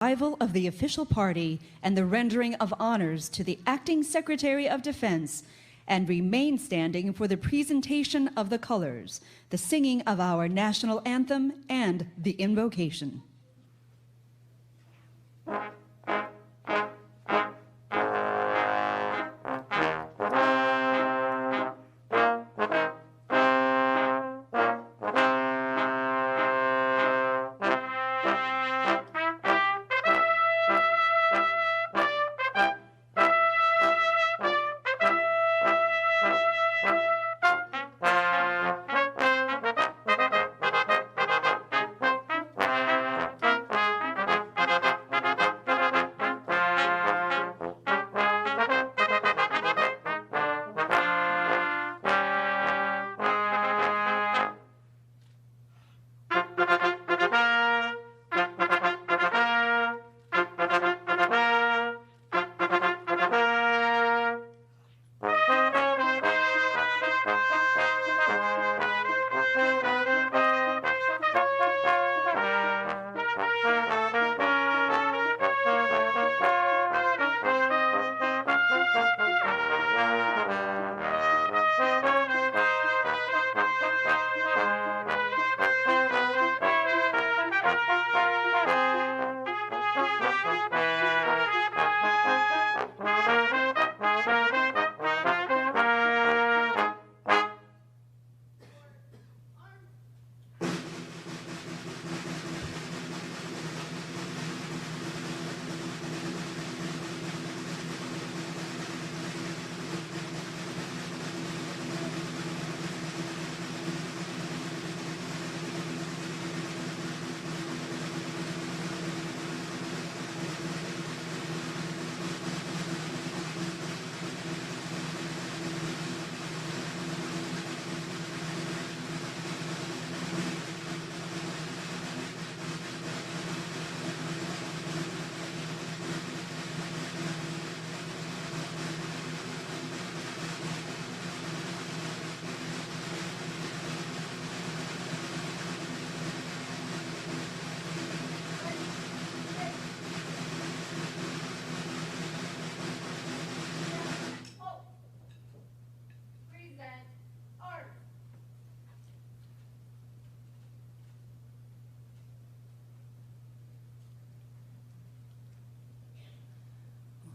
Arrival of the official party and the rendering of honors to the Acting Secretary of Defense, and remain standing for the presentation of the colors, the singing of our national anthem, and the invocation.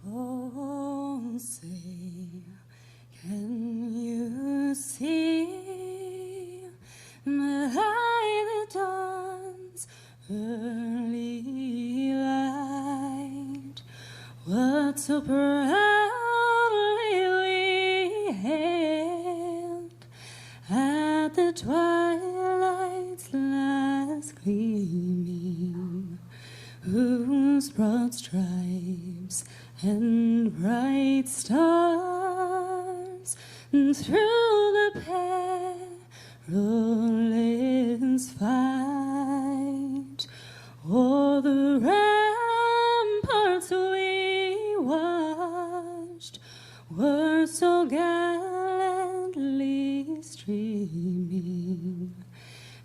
Oh, say, can you see by the dawn's early light what so proudly we hailed at the twilight's last gleaming, whose broad stripes and bright stars through the perilous fight o'er the ramparts we watched were so gallantly streaming,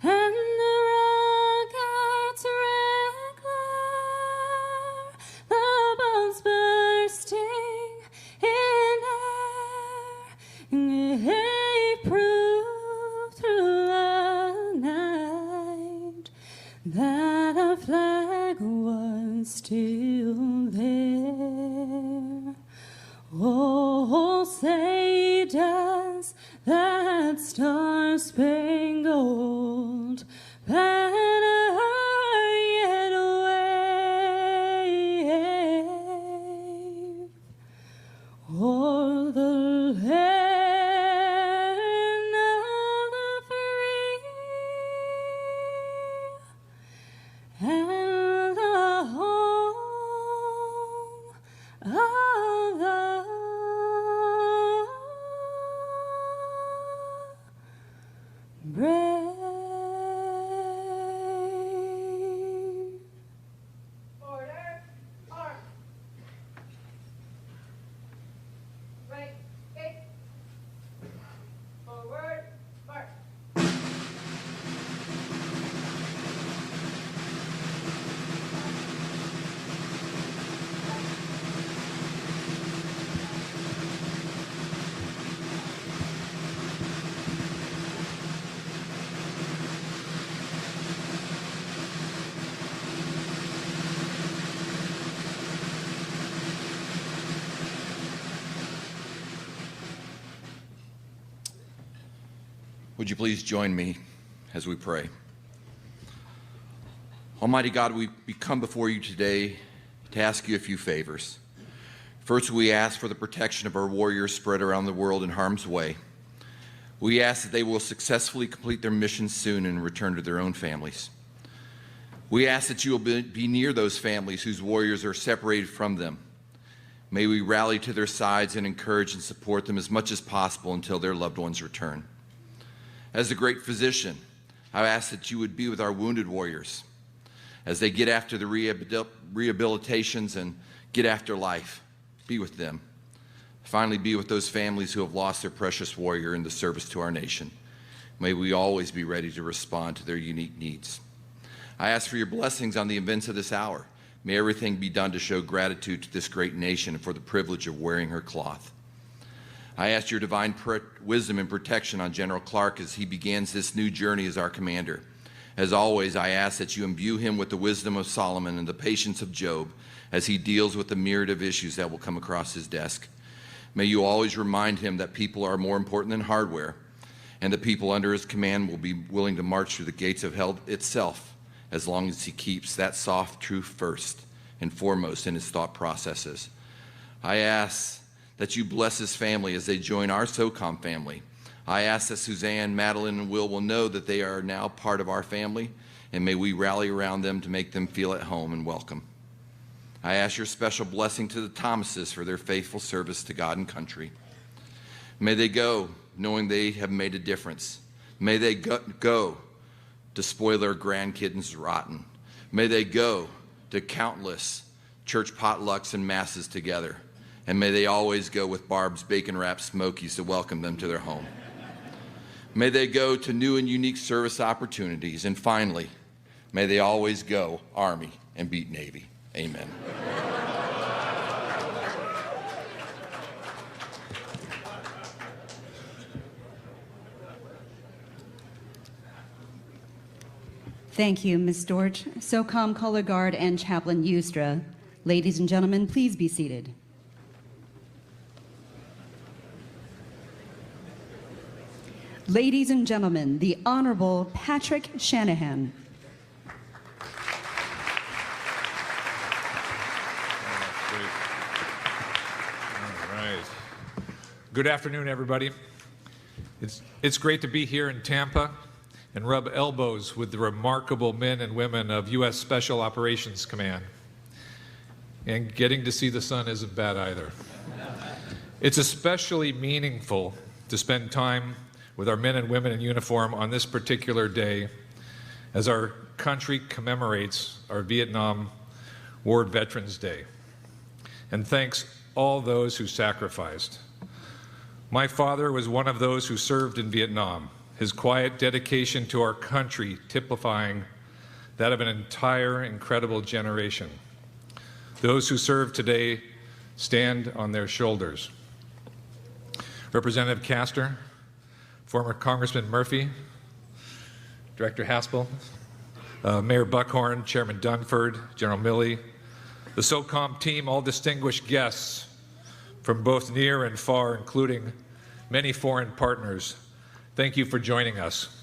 and the rockets' red glare, the bombs bursting in air, gave proof through the night that our flag was still there. Oh, say does that star-spangled banner yet wave o'er the land of the free and the home Would you please join me as we pray? Almighty God, we come before you today to ask you a few favors. First, we ask for the protection of our warriors spread around the world in harm's way. We ask that they will successfully complete their mission soon and return to their own families. We ask that you will be near those families whose warriors are separated from them. May we rally to their sides and encourage and support them as much as possible until their loved ones return. As the great physician, I ask that you would be with our wounded warriors as they get after the rehabilitations and get after life. Be with them. Finally, be with those families who have lost their precious warrior in the service to our nation. May we always be ready to respond to their unique needs. I ask for your blessings on the events of this hour. May everything be done to show gratitude to this great nation and for the privilege of wearing her cloth. I ask your divine wisdom and protection on General Clarke as he begins this new journey as our commander. As always, I ask that you imbue him with the wisdom of Solomon and the patience of Job as he deals with the myriad of issues that will come across his desk. May you always remind him that people are more important than hardware, and the people under his command will be willing to march through the gates of hell itself as long as he keeps that soft truth first and foremost in his thought processes. I ask that you bless his family as they join our Socom family. I ask that Suzanne, Madeline, and Will know that they are now part of our family, and may we rally around them to make them feel at home and welcome. I ask your special blessing to the Thomases for their faithful service to God and country. May they go knowing they have made a difference. May they go to spoil their grandkids rotten. May they go to countless church potlucks and masses together. And may they always go with Barb's bacon-wrapped Smokies to welcome them to their home. May they go to new and unique service opportunities. And finally, may they always go Army and beat Navy. Amen. Thank you, Ms. Dortch, Socom Color Guard, and Chaplain Ustra. Ladies and gentlemen, please be seated. Ladies and gentlemen, the Honorable Patrick Shanahan. All right. Good afternoon, everybody. It's great to be here in Tampa and rub elbows with the remarkable men and women of U.S. Special Operations Command. And getting to see the sun isn't bad either. It's especially meaningful to spend time with our men and women in uniform on this particular day as our country commemorates our Vietnam War Veterans Day. And thanks all those who sacrificed. My father was one of those who served in Vietnam, his quiet dedication to our country typifying that of an entire incredible generation. Those who serve today stand on their shoulders. Representative Castor, former Congressman Murphy, Director Haspel, Mayor Buckhorn, Chairman Dunford, General Milley, the Socom team, all distinguished guests from both near and far, including many foreign partners. Thank you for joining us.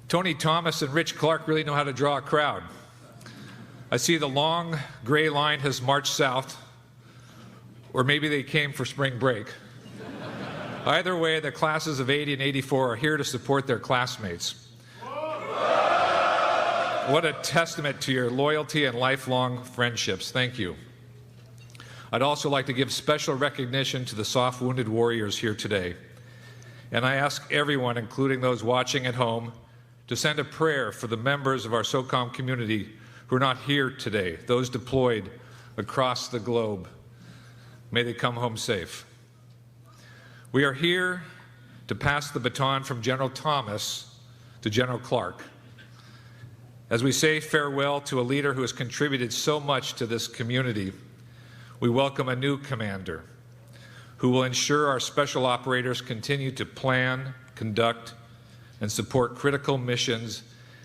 Tony Thomas and Rich Clarke really know how to draw a crowd. I see the long gray line has marched south, or maybe they came for spring break. Either way, the classes of 80 and 84 are here to support their classmates. What a testament to your loyalty and lifelong friendships. Thank you. I'd also like to give special recognition to the soft wounded warriors here today. And I ask everyone, including those watching at home, to send a prayer for the members of our Socom community who are not here today, those deployed across the globe. May they come home safe. We are here to pass the baton from General Thomas to General Clarke. As we say farewell to a leader who has contributed so much to this community, we welcome a new commander who will ensure our special operators continue to plan, conduct, and support critical missions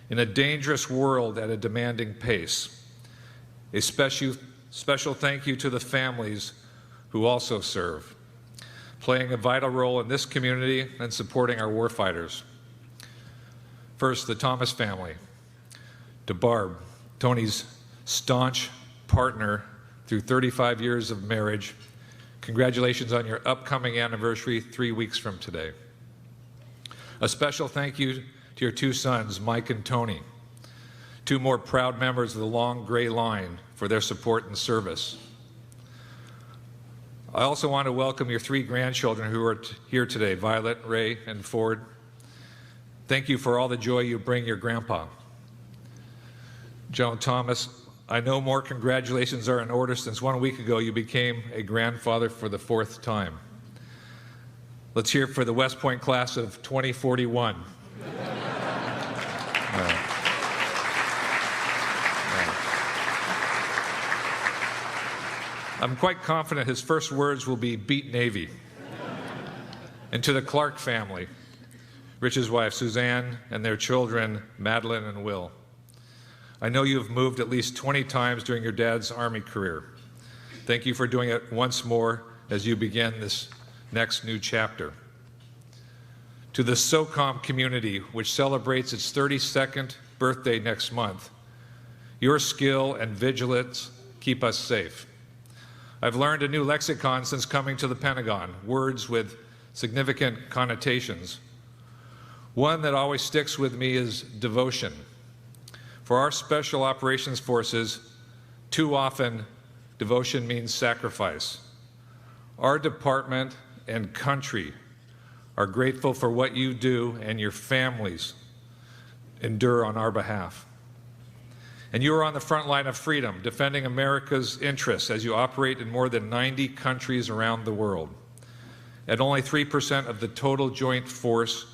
in a dangerous world at a demanding pace. A special thank you to the families who also serve. playing a vital role in this community and supporting our warfighters. First, the Thomas family. To Barb, Tony's staunch partner through 35 years of marriage, congratulations on your upcoming anniversary 3 weeks from today. A special thank you to your two sons, Mike and Tony, two more proud members of the long gray line, for their support and service. I also want to welcome your three grandchildren who are here today, Violet, Ray, and Ford. Thank you for all the joy you bring your grandpa. Joan Thomas, I know more congratulations are in order since 1 week ago you became a grandfather for the 4th time. Let's hear it for the West Point class of 2041. I'm quite confident his first words will be beat Navy. And to the Clarke family, Rich's wife Suzanne and their children Madeline and Will. I know you have moved at least 20 times during your dad's Army career. Thank you for doing it once more as you begin this next new chapter. To the Socom community, which celebrates its 32nd birthday next month, your skill and vigilance keep us safe. I've learned a new lexicon since coming to the Pentagon, words with significant connotations. One that always sticks with me is devotion. For our Special Operations Forces, too often, devotion means sacrifice. Our department and country are grateful for what you do and your families endure on our behalf. And you are on the front line of freedom, defending America's interests as you operate in more than 90 countries around the world. At only 3% of the total joint force,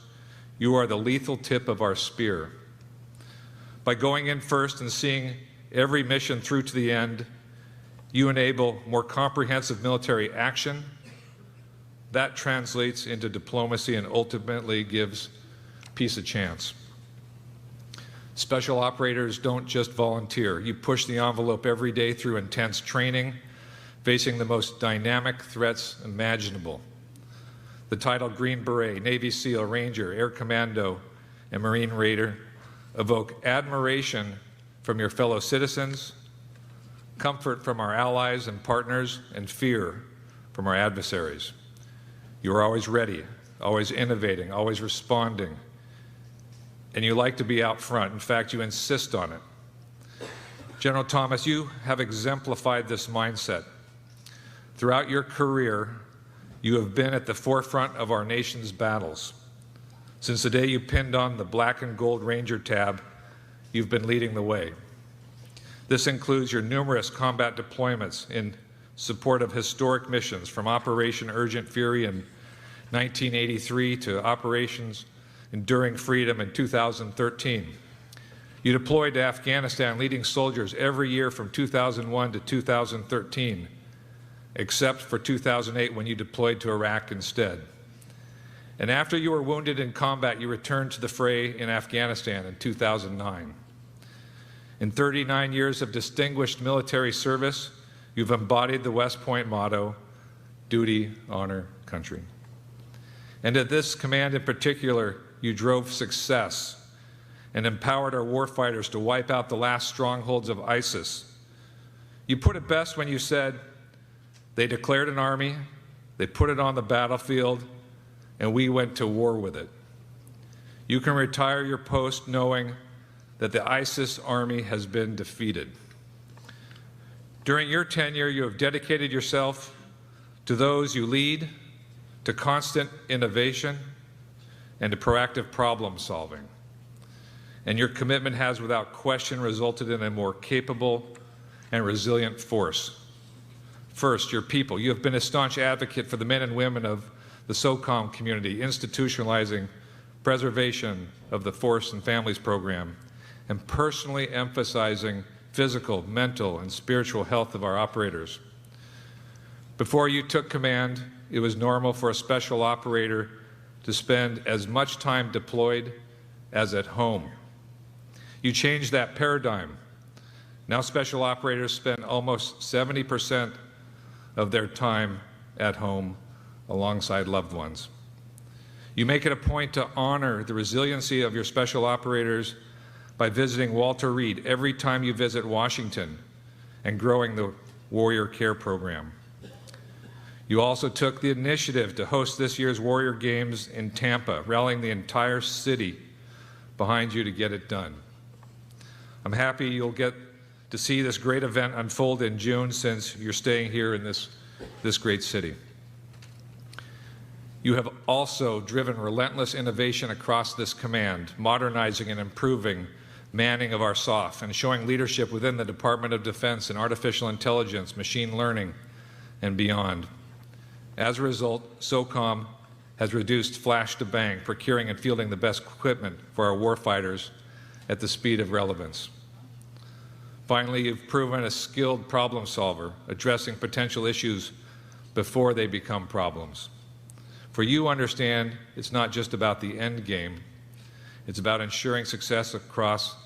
you are the lethal tip of our spear. By going in first and seeing every mission through to the end, you enable more comprehensive military action. That translates into diplomacy and ultimately gives peace a chance. Special operators don't just volunteer. You push the envelope every day through intense training, facing the most dynamic threats imaginable. The title Green Beret, Navy SEAL, Ranger, Air Commando, and Marine Raider evoke admiration from your fellow citizens, comfort from our allies and partners, and fear from our adversaries. You are always ready, always innovating, always responding, and you like to be out front. In fact, you insist on it. General Thomas, you have exemplified this mindset. Throughout your career, you have been at the forefront of our nation's battles. Since the day you pinned on the black and gold Ranger tab, you've been leading the way. This includes your numerous combat deployments in support of historic missions, from Operation Urgent Fury in 1983 to Operations Enduring Freedom in 2013. You deployed to Afghanistan, leading soldiers every year from 2001 to 2013, except for 2008 when you deployed to Iraq instead. And after you were wounded in combat, you returned to the fray in Afghanistan in 2009. In 39 years of distinguished military service, you've embodied the West Point motto, duty, honor, country. And at this command in particular, you drove success and empowered our warfighters to wipe out the last strongholds of ISIS. You put it best when you said, they declared an army, they put it on the battlefield, and we went to war with it. You can retire your post knowing that the ISIS army has been defeated. During your tenure, you have dedicated yourself to those you lead, to constant innovation, and to proactive problem solving. And your commitment has without question resulted in a more capable and resilient force. First, your people. You have been a staunch advocate for the men and women of the Socom community, institutionalizing preservation of the Force and Families program, and personally emphasizing physical, mental, and spiritual health of our operators. Before you took command, it was normal for a special operator to spend as much time deployed as at home. You changed that paradigm. Now special operators spend almost 70% of their time at home alongside loved ones. You make it a point to honor the resiliency of your special operators by visiting Walter Reed every time you visit Washington and growing the Warrior Care Program. You also took the initiative to host this year's Warrior Games in Tampa, rallying the entire city behind you to get it done. I'm happy you'll get to see this great event unfold in June, since you're staying here in this great city. You have also driven relentless innovation across this command, modernizing and improving manning of our SOF and showing leadership within the Department of Defense in artificial intelligence, machine learning, and beyond. As a result, Socom has reduced flash to bang, procuring and fielding the best equipment for our warfighters at the speed of relevance. Finally, you've proven a skilled problem solver, addressing potential issues before they become problems. For you understand, it's not just about the end game, it's about ensuring success across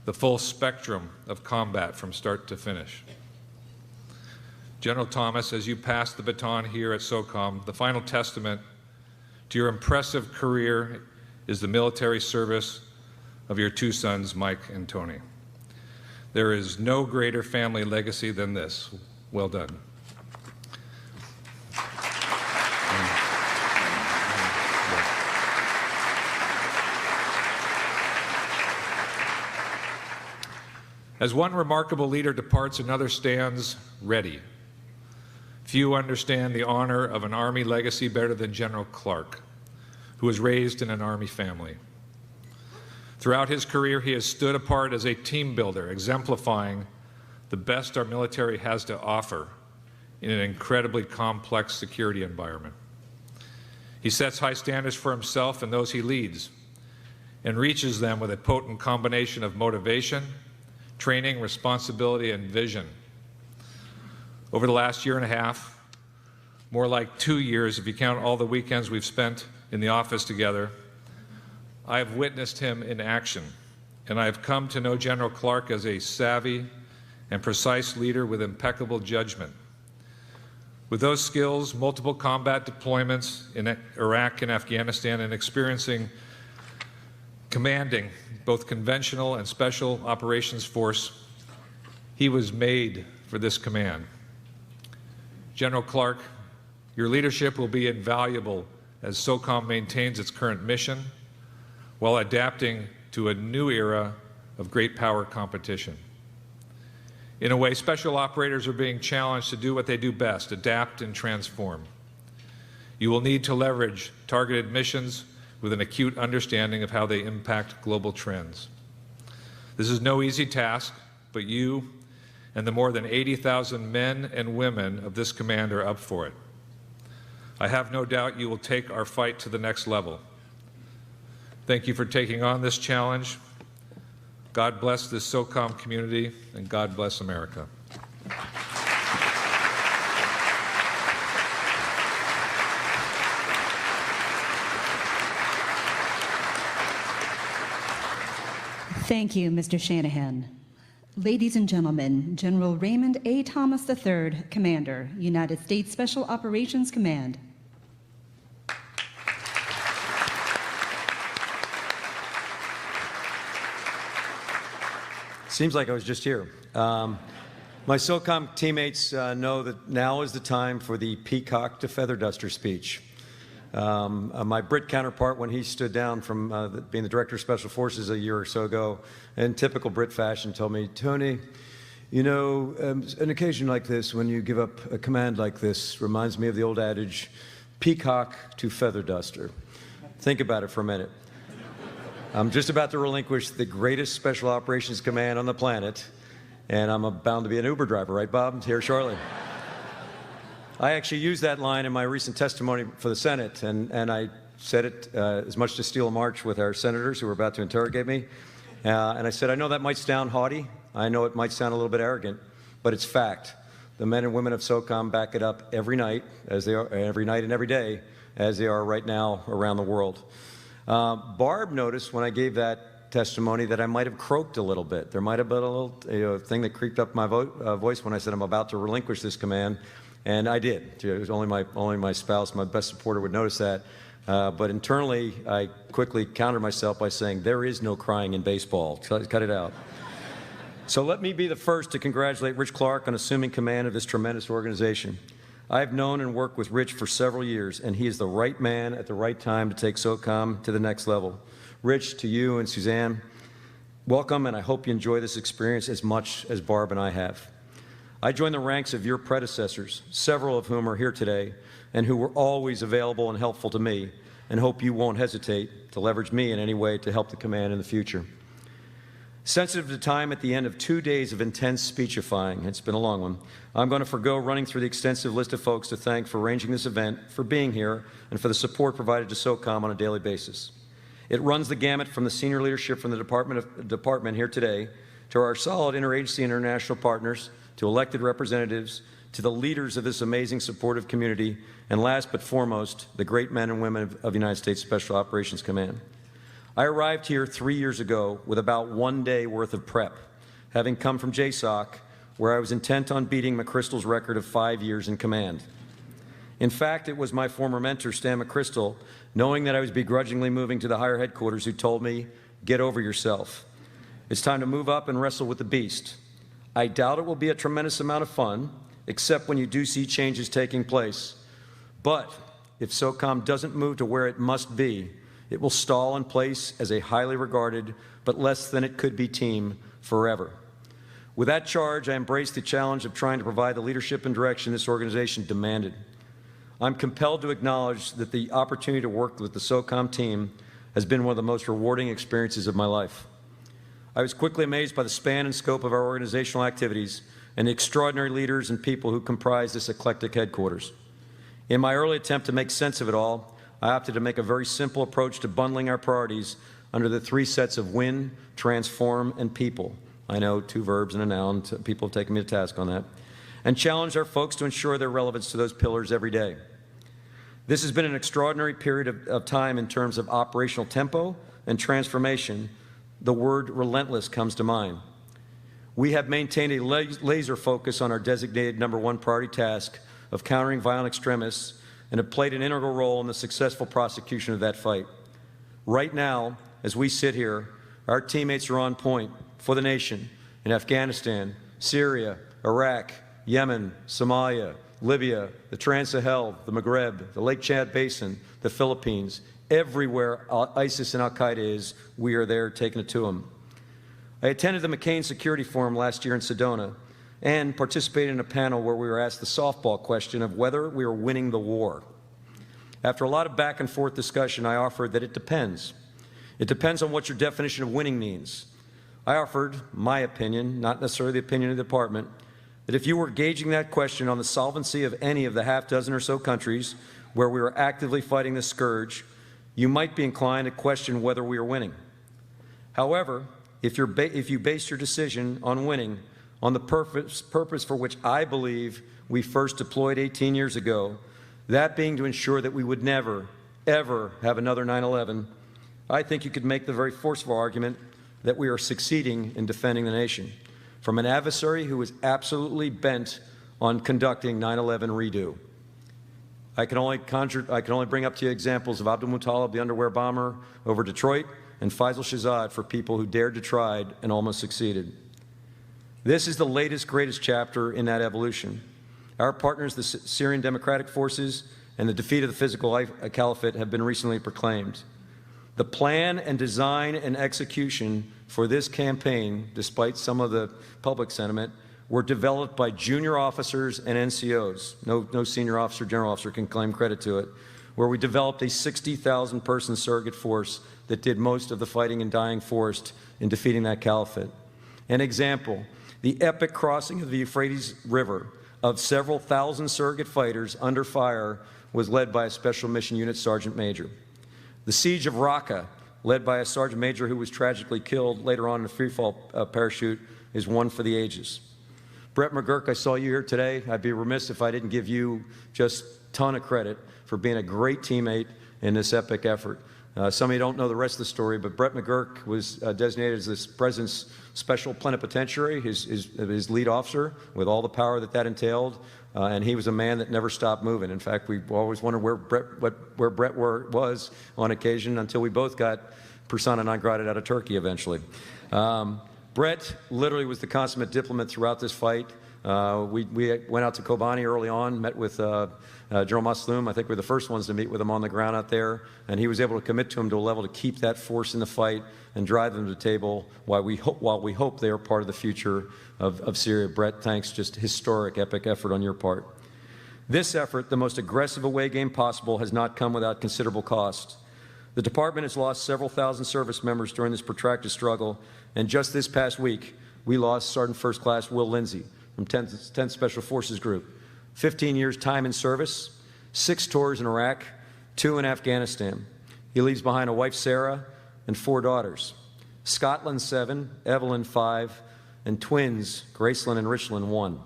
the full spectrum of combat from start to finish. General Thomas, as you pass the baton here at Socom, the final testament to your impressive career is the military service of your two sons, Mike and Tony. There is no greater family legacy than this. Well done. As one remarkable leader departs, another stands ready. Few understand the honor of an Army legacy better than General Clarke, who was raised in an Army family. Throughout his career, he has stood apart as a team builder, exemplifying the best our military has to offer in an incredibly complex security environment. He sets high standards for himself and those he leads, and reaches them with a potent combination of motivation, training, responsibility, and vision. Over the last year and a half, more like 2 years if you count all the weekends we've spent in the office together, I have witnessed him in action, and I have come to know General Clarke as a savvy and precise leader with impeccable judgment. With those skills, multiple combat deployments in Iraq and Afghanistan, and experiencing commanding both conventional and special operations force, he was made for this command. General Clarke, your leadership will be invaluable as Socom maintains its current mission while adapting to a new era of great power competition. In a way, special operators are being challenged to do what they do best, adapt and transform. You will need to leverage targeted missions with an acute understanding of how they impact global trends. This is no easy task, but you and the more than 80,000 men and women of this command are up for it. I have no doubt you will take our fight to the next level. Thank you for taking on this challenge. God bless this Socom community, and God bless America. Thank you, Mr. Shanahan. Ladies and gentlemen, General Raymond A. Thomas III, Commander, United States Special Operations Command. Seems like I was just here. My Socom teammates know that now is the time for the peacock to feather duster speech. My Brit counterpart, when he stood down from being the Director of Special Forces a year or so ago, in typical Brit fashion, told me, Tony, you know, an occasion like this, when you give up a command like this, reminds me of the old adage, peacock to feather duster. Think about it for a minute. I'm just about to relinquish the greatest special operations command on the planet, and I'm bound to be an Uber driver, right, Bob? Here shortly. I actually used that line in my recent testimony for the Senate, and I said it as much to steal a march with our senators who were about to interrogate me. And I said, I know that might sound haughty. I know it might sound a little bit arrogant, but it's fact. The men and women of Socom back it up every night, as they are every night and every day, as they are right now around the world. Barb noticed when I gave that testimony that I might have croaked a little bit. There might have been a little thing that creeped up my voice when I said I'm about to relinquish this command. And I did. It was only my spouse, my best supporter, would notice that. But internally, I quickly countered myself by saying, there is no crying in baseball. Cut it out. So let me be the first to congratulate Rich Clarke on assuming command of this tremendous organization. I have known and worked with Rich for several years, and he is the right man at the right time to take Socom to the next level. Rich, to you and Suzanne, welcome, and I hope you enjoy this experience as much as Barb and I have. I join the ranks of your predecessors, several of whom are here today, and who were always available and helpful to me, and hope you won't hesitate to leverage me in any way to help the command in the future. Sensitive to time at the end of 2 days of intense speechifying, it's been a long one, I'm going to forgo running through the extensive list of folks to thank for arranging this event, for being here, and for the support provided to Socom on a daily basis. It runs the gamut from the senior leadership from the department here today, to our solid interagency and international partners, to elected representatives, to the leaders of this amazing supportive community, and last but foremost, the great men and women of the United States Special Operations Command. I arrived here 3 years ago with about 1 day worth of prep, having come from JSOC, where I was intent on beating McChrystal's record of 5 years in command. In fact, it was my former mentor, Stan McChrystal, knowing that I was begrudgingly moving to the higher headquarters, who told me, get over yourself. It's time to move up and wrestle with the beast. I doubt it will be a tremendous amount of fun, except when you do see changes taking place. But if Socom doesn't move to where it must be, it will stall in place as a highly regarded, but less than it could be team forever. With that charge, I embraced the challenge of trying to provide the leadership and direction this organization demanded. I'm compelled to acknowledge that the opportunity to work with the Socom team has been one of the most rewarding experiences of my life. I was quickly amazed by the span and scope of our organizational activities and the extraordinary leaders and people who comprise this eclectic headquarters. In my early attempt to make sense of it all, I opted to make a very simple approach to bundling our priorities under the 3 sets of win, transform, and people. I know, 2 verbs and a noun. People have taken me to task on that. And challenged our folks to ensure their relevance to those pillars every day. This has been an extraordinary period of time in terms of operational tempo and transformation. The word relentless comes to mind. We have maintained a laser focus on our designated #1 priority task of countering violent extremists and have played an integral role in the successful prosecution of that fight. Right now, as we sit here, our teammates are on point for the nation in Afghanistan, Syria, Iraq, Yemen, Somalia, Libya, the Trans-Sahel, the Maghreb, the Lake Chad Basin, the Philippines. Everywhere ISIS and Al-Qaeda is, we are there taking it to them. I attended the McCain Security Forum last year in Sedona and participated in a panel where we were asked the softball question of whether we were winning the war. After a lot of back and forth discussion, I offered that it depends. It depends on what your definition of winning means. I offered my opinion, not necessarily the opinion of the department, that if you were gauging that question on the solvency of any of the half-dozen or so countries where we were actively fighting the scourge, you might be inclined to question whether we are winning. However, if you base your decision on winning on the purpose for which I believe we first deployed 18 years ago, that being to ensure that we would never, ever have another 9/11, I think you could make the very forceful argument that we are succeeding in defending the nation from an adversary who is absolutely bent on conducting 9/11 redo. I can only bring up to you examples of Abdul Muttalib, the underwear bomber, over Detroit, and Faisal Shahzad for people who dared to try and almost succeeded. This is the latest, greatest chapter in that evolution. Our partners, the Syrian Democratic Forces, and the defeat of the physical caliphate have been recently proclaimed. The plan and design and execution for this campaign, despite some of the public sentiment, were developed by junior officers and NCOs. No senior officer, general officer can claim credit to it, where we developed a 60,000-person surrogate force that did most of the fighting and dying forced in defeating that caliphate. An example, the epic crossing of the Euphrates River of several thousand surrogate fighters under fire was led by a Special Mission Unit Sergeant Major. The siege of Raqqa, led by a Sergeant Major who was tragically killed later on in a freefall parachute, is one for the ages. Brett McGurk, I saw you here today. I'd be remiss if I didn't give you just a ton of credit for being a great teammate in this epic effort. Some of you don't know the rest of the story, but Brett McGurk was designated as this president's special plenipotentiary, his lead officer, with all the power that entailed. And he was a man that never stopped moving. In fact, we always wondered where Brett was on occasion until we both got persona non grata out of Turkey eventually. Brett literally was the consummate diplomat throughout this fight. We went out to Kobani early on, met with General Masloum. I think we were the first ones to meet with him on the ground out there, and he was able to commit to him to a level to keep that force in the fight and drive them to the table while we hope they are part of the future of Syria. Brett, thanks, just historic, epic effort on your part. This effort, the most aggressive away game possible, has not come without considerable cost. The department has lost several thousand service members during this protracted struggle, and just this past week, we lost Sergeant First Class Will Lindsay from 10th Special Forces Group. 15 years time in service, 6 tours in Iraq, 2 in Afghanistan. He leaves behind a wife, Sarah, and 4 daughters. Scotland, 7, Evelyn, 5, and twins, Gracelyn and Richland, 1.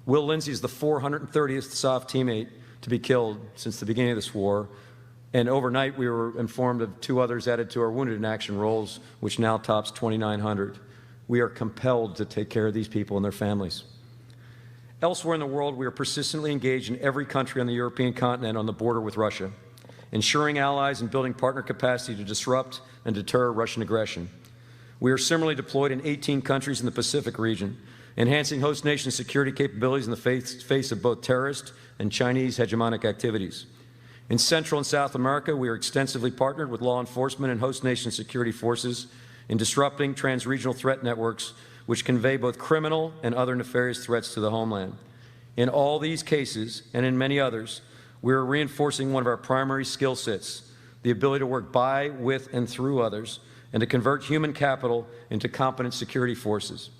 Will Lindsay is the 430th SOF teammate to be killed since the beginning of this war, and overnight we were informed of 2 others added to our wounded in action rolls, which now tops 2,900. We are compelled to take care of these people and their families. Elsewhere in the world, we are persistently engaged in every country on the European continent on the border with Russia, ensuring allies and building partner capacity to disrupt and deter Russian aggression. We are similarly deployed in 18 countries in the Pacific region, enhancing host nation security capabilities in the face of both terrorist and Chinese hegemonic activities. In Central and South America, we are extensively partnered with law enforcement and host nation security forces in disrupting trans-regional threat networks which convey both criminal and other nefarious threats to the homeland. In all these cases, and in many others, we are reinforcing one of our primary skill sets, the ability to work by, with, and through others, and to convert human capital into competent security forces.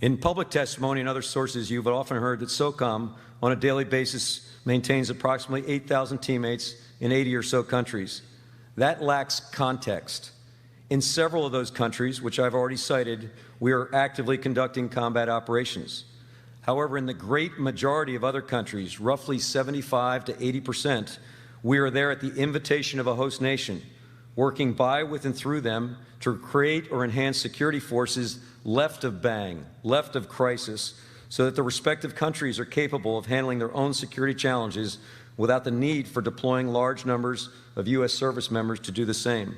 In public testimony and other sources, you've often heard that Socom, on a daily basis, maintains approximately 8,000 teammates in 80 or so countries. That lacks context. In several of those countries, which I've already cited, we are actively conducting combat operations. However, in the great majority of other countries, roughly 75 to 80%, we are there at the invitation of a host nation, working by, with, and through them to create or enhance security forces left of bang, left of crisis, so that the respective countries are capable of handling their own security challenges without the need for deploying large numbers of U.S. service members to do the same.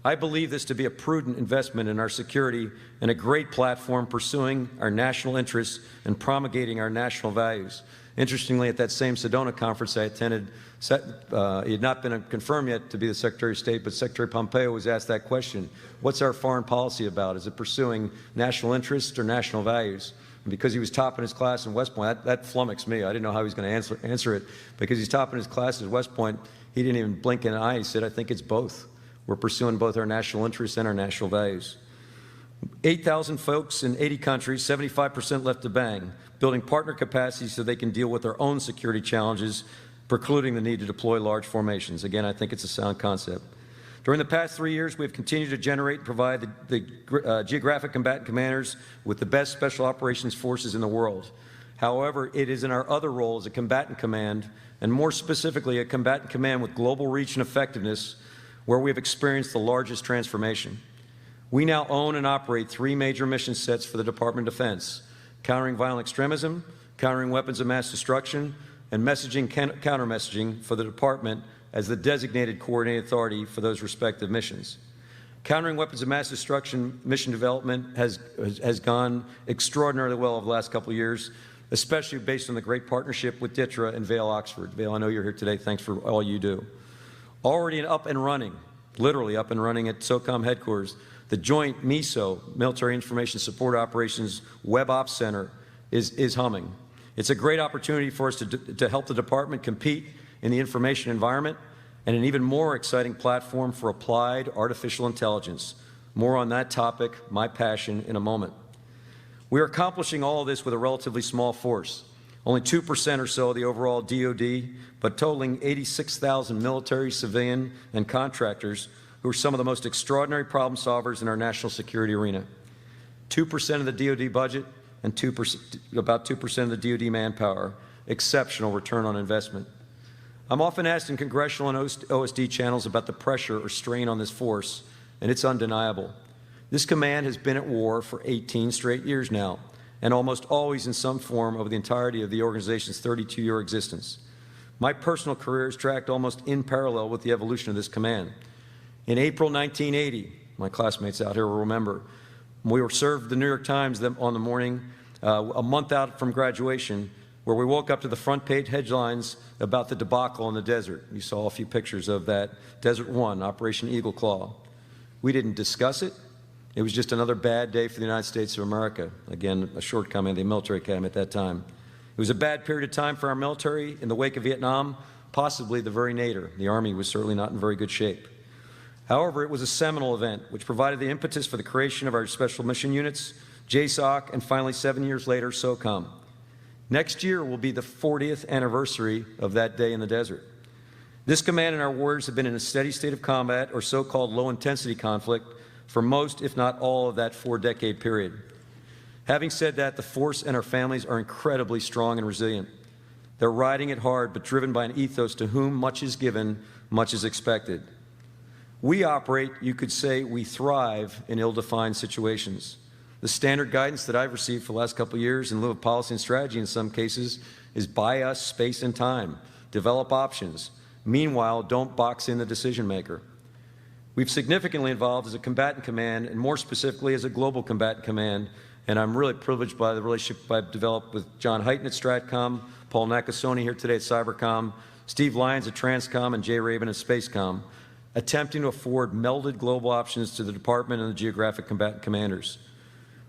I believe this to be a prudent investment in our security and a great platform pursuing our national interests and promulgating our national values. Interestingly, at that same Sedona conference I attended, he had not been confirmed yet to be the Secretary of State, but Secretary Pompeo was asked that question. What's our foreign policy about? Is it pursuing national interests or national values? And because he was topping his class in West Point, that flummoxed me. I didn't know how he was going to answer it. Because he's topping his class at West Point, he didn't even blink an eye. He said, I think it's both. We're pursuing both our national interests and our national values. 8,000 folks in 80 countries, 75% left to bang, building partner capacity so they can deal with their own security challenges, precluding the need to deploy large formations. Again, I think it's a sound concept. During the past 3 years, we have continued to generate and provide the geographic combatant commanders with the best special operations forces in the world. However, it is in our other role as a combatant command, and more specifically a combatant command with global reach and effectiveness, where we have experienced the largest transformation. We now own and operate 3 major mission sets for the Department of Defense: countering violent extremism, countering weapons of mass destruction, and messaging counter-messaging for the department as the designated coordinating authority for those respective missions. Countering weapons of mass destruction mission development has gone extraordinarily well over the last couple of years, especially based on the great partnership with DTRA and Vail Oxford. Vail, I know you're here today. Thanks for all you do. Already up and running, literally up and running at Socom headquarters, the joint MISO, Military Information Support Operations Web Ops Center, is humming. It's a great opportunity for us to help the department compete in the information environment, and an even more exciting platform for applied artificial intelligence. More on that topic, my passion, in a moment. We are accomplishing all of this with a relatively small force. Only 2% or so of the overall DoD, but totaling 86,000 military, civilian, and contractors who are some of the most extraordinary problem solvers in our national security arena. 2% of the DoD budget and about 2% of the DoD manpower. Exceptional return on investment. I'm often asked in congressional and OSD channels about the pressure or strain on this force, and it's undeniable. This command has been at war for 18 straight years now, and almost always in some form over the entirety of the organization's 32-year existence. My personal career has tracked almost in parallel with the evolution of this command. In April 1980, my classmates out here will remember, we were served the New York Times on the morning, a month out from graduation, where we woke up to the front page headlines about the debacle in the desert. You saw a few pictures of that. Desert 1, Operation Eagle Claw. We didn't discuss it. It was just another bad day for the United States of America. Again, a shortcoming of the military academy at that time. It was a bad period of time for our military. In the wake of Vietnam, possibly the very nadir. The Army was certainly not in very good shape. However, it was a seminal event which provided the impetus for the creation of our special mission units, JSOC, and finally 7 years later, Socom. Next year will be the 40th anniversary of that day in the desert. This command and our warriors have been in a steady state of combat or so-called low-intensity conflict for most, if not all, of that 4-decade period. Having said that, the force and our families are incredibly strong and resilient. They're riding it hard, but driven by an ethos to whom much is given, much is expected. We operate, you could say, we thrive in ill-defined situations. The standard guidance that I've received for the last couple of years in lieu of policy and strategy in some cases is buy us space and time, develop options. Meanwhile, don't box in the decision maker. We've significantly evolved as a combatant command and more specifically as a global combatant command, and I'm really privileged by the relationship I've developed with John Hyten at Stratcom, Paul Nakasone here today at Cybercom, Steve Lyons at Transcom, and Jay Rabin at Spacecom, attempting to afford melded global options to the department and the geographic combatant commanders.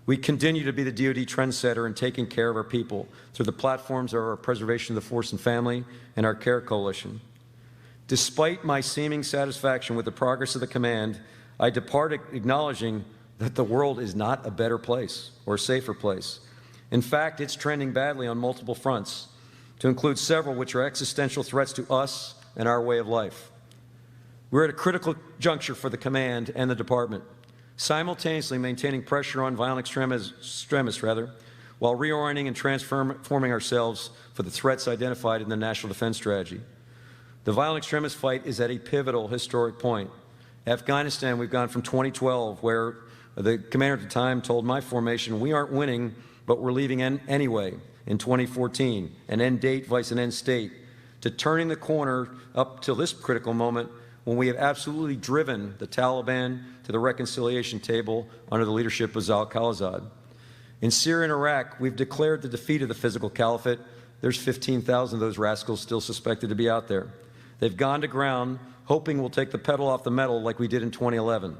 We continue to be the DoD trendsetter in taking care of our people through the platforms of our Preservation of the Force and Family and our CARE Coalition. Despite my seeming satisfaction with the progress of the command, I depart acknowledging that the world is not a better place or a safer place. In fact, it's trending badly on multiple fronts, to include several which are existential threats to us and our way of life. We're at a critical juncture for the command and the department, simultaneously maintaining pressure on violent extremists, while reorienting and transforming ourselves for the threats identified in the National Defense Strategy. The violent extremist fight is at a pivotal historic point. Afghanistan, we've gone from 2012, where the commander at the time told my formation, we aren't winning, but we're leaving anyway, in 2014, an end date vice an end state, to turning the corner up till this critical moment when we have absolutely driven the Taliban to the reconciliation table under the leadership of Zal Khalilzad. In Syria and Iraq, we've declared the defeat of the physical caliphate. There's 15,000 of those rascals still suspected to be out there. They've gone to ground, hoping we'll take the pedal off the metal like we did in 2011.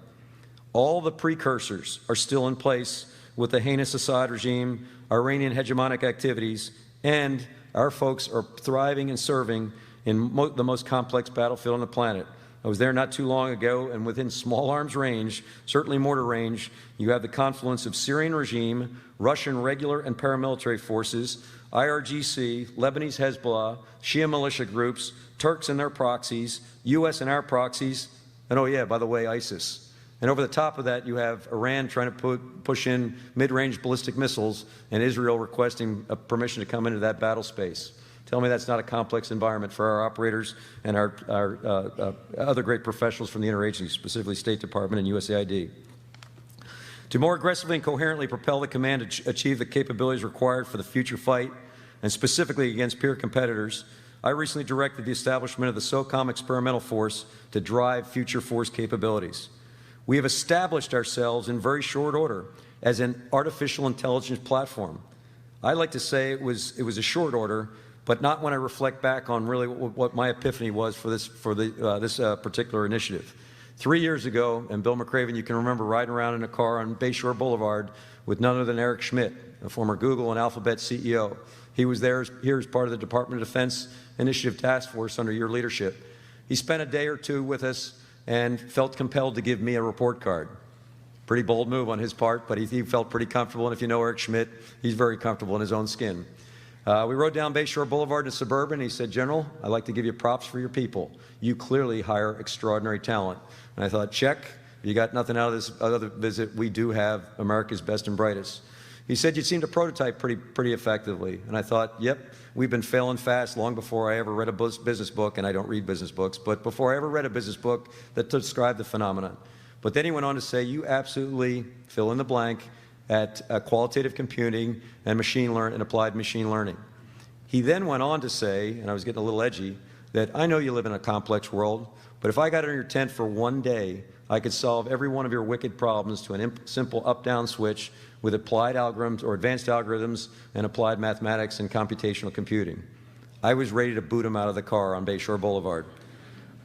All the precursors are still in place with the heinous Assad regime, Iranian hegemonic activities, and our folks are thriving and serving in the most complex battlefield on the planet. I was there not too long ago, and within small arms range, certainly mortar range, you have the confluence of Syrian regime, Russian regular and paramilitary forces, IRGC, Lebanese Hezbollah, Shia militia groups, Turks and their proxies, U.S. and our proxies, and oh yeah, by the way, ISIS. And over the top of that, you have Iran trying to push in mid-range ballistic missiles, and Israel requesting permission to come into that battle space. Tell me that's not a complex environment for our operators and our other great professionals from the interagency, specifically State Department and USAID. To more aggressively and coherently propel the command to achieve the capabilities required for the future fight, and specifically against peer competitors, I recently directed the establishment of the Socom Experimental Force to drive future force capabilities. We have established ourselves in very short order as an artificial intelligence platform. I like to say it was a short order, but not when I reflect back on really what my epiphany was for this particular initiative. 3 years ago, and Bill McCraven, you can remember riding around in a car on Bayshore Boulevard with none other than Eric Schmidt, a former Google and Alphabet CEO. He was here as part of the Department of Defense Initiative Task Force under your leadership. He spent a day or two with us and felt compelled to give me a report card. Pretty bold move on his part, but he felt pretty comfortable, and if you know Eric Schmidt, he's very comfortable in his own skin. We rode down Bayshore Boulevard in Suburban. He said, General, I'd like to give you props for your people. You clearly hire extraordinary talent. And I thought, check. You got nothing out of this other visit. We do have America's best and brightest. He said, "You seem to prototype pretty effectively." And I thought, yep, we've been failing fast long before I ever read a business book, and I don't read business books, but before I ever read a business book that described the phenomenon. But then he went on to say, "You absolutely fill in the blank at qualitative computing and applied machine learning." He then went on to say, and I was getting a little edgy, that I know you live in a complex world, but if I got under your tent for one day, I could solve every one of your wicked problems to a simple up-down switch with applied algorithms or advanced algorithms and applied mathematics and computational computing. I was ready to boot him out of the car on Bayshore Boulevard.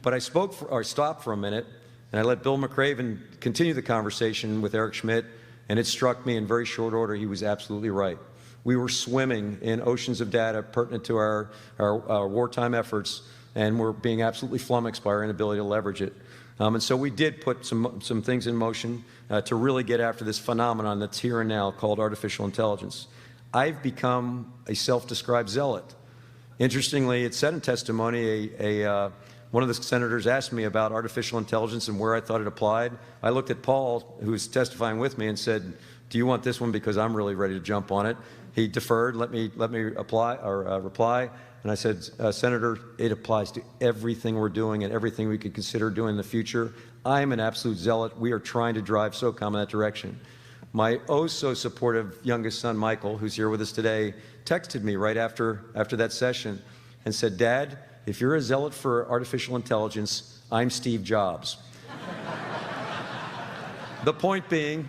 But I stopped for a minute, and I let Bill McRaven continue the conversation with Eric Schmidt, and it struck me in very short order he was absolutely right. We were swimming in oceans of data pertinent to our wartime efforts, and we're being absolutely flummoxed by our inability to leverage it. And so we did put some things in motion to really get after this phenomenon that's here and now called artificial intelligence. I've become a self-described zealot. Interestingly, it said in testimony, one of the senators asked me about artificial intelligence and where I thought it applied. I looked at Paul, who was testifying with me, and said, "Do you want this one? Because I'm really ready to jump on it." He deferred, let me reply. And I said, "Senator, it applies to everything we're doing and everything we could consider doing in the future. I'm an absolute zealot. We are trying to drive Socom in that direction." My oh-so-supportive youngest son, Michael, who's here with us today, texted me right after that session and said, "Dad, if you're a zealot for artificial intelligence, I'm Steve Jobs." The point being,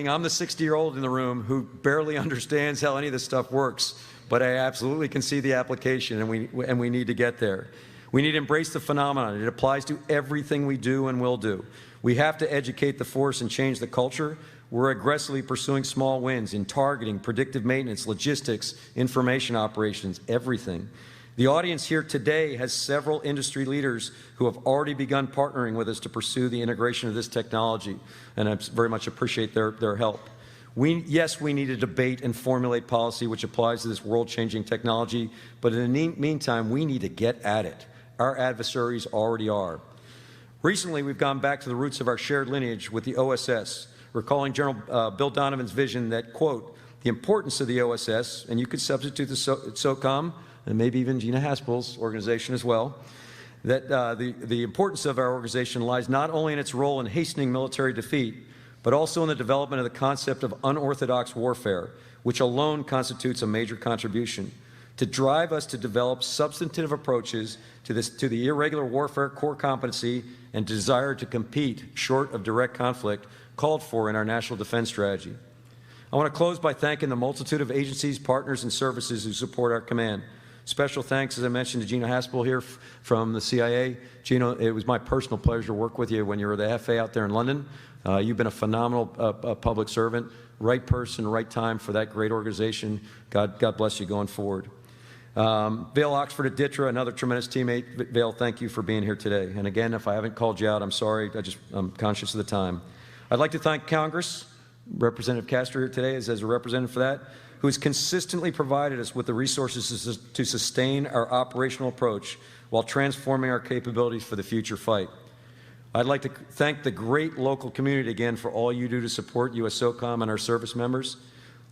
I'm the 60-year-old in the room who barely understands how any of this stuff works. But I absolutely can see the application, and we need to get there. We need to embrace the phenomenon. It applies to everything we do and will do. We have to educate the force and change the culture. We're aggressively pursuing small wins in targeting, predictive maintenance, logistics, information operations, everything. The audience here today has several industry leaders who have already begun partnering with us to pursue the integration of this technology, and I very much appreciate their help. Yes, we need to debate and formulate policy which applies to this world-changing technology, but in the meantime, we need to get at it. Our adversaries already are. Recently, we've gone back to the roots of our shared lineage with the OSS, recalling General Bill Donovan's vision that, quote, "The importance of the OSS," and you could substitute the Socom, and maybe even Gina Haspel's organization as well, that the importance of our organization lies not only in its role in hastening military defeat, but also in the development of the concept of unorthodox warfare, which alone constitutes a major contribution, to drive us to develop substantive approaches to the irregular warfare core competency and desire to compete short of direct conflict called for in our national defense strategy. I want to close by thanking the multitude of agencies, partners, and services who support our command. Special thanks, as I mentioned, to Gina Haspel here from the CIA. Gina, it was my personal pleasure to work with you when you were the FA out there in London. You've been a phenomenal public servant, right person, right time for that great organization. God bless you going forward. Vale Oxford at DITRA, another tremendous teammate. Vale, thank you for being here today. And again, if I haven't called you out, I'm sorry. I'm conscious of the time. I'd like to thank Congress. Representative Castro here today is as a representative for that, who has consistently provided us with the resources to sustain our operational approach while transforming our capabilities for the future fight. I'd like to thank the great local community again for all you do to support U.S. Socom and our service members.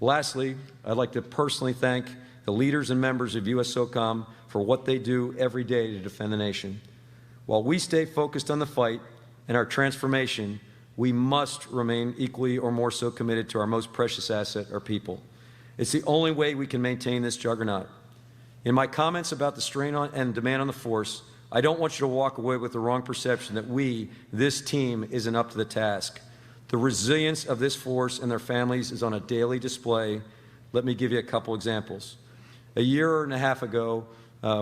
Lastly, I'd like to personally thank the leaders and members of U.S. Socom for what they do every day to defend the nation. While we stay focused on the fight and our transformation, we must remain equally or more so committed to our most precious asset, our people. It's the only way we can maintain this juggernaut. In my comments about the strain on and demand on the force, I don't want you to walk away with the wrong perception that we, this team, isn't up to the task. The resilience of this force and their families is on a daily display. Let me give you a couple examples. A year and a half ago,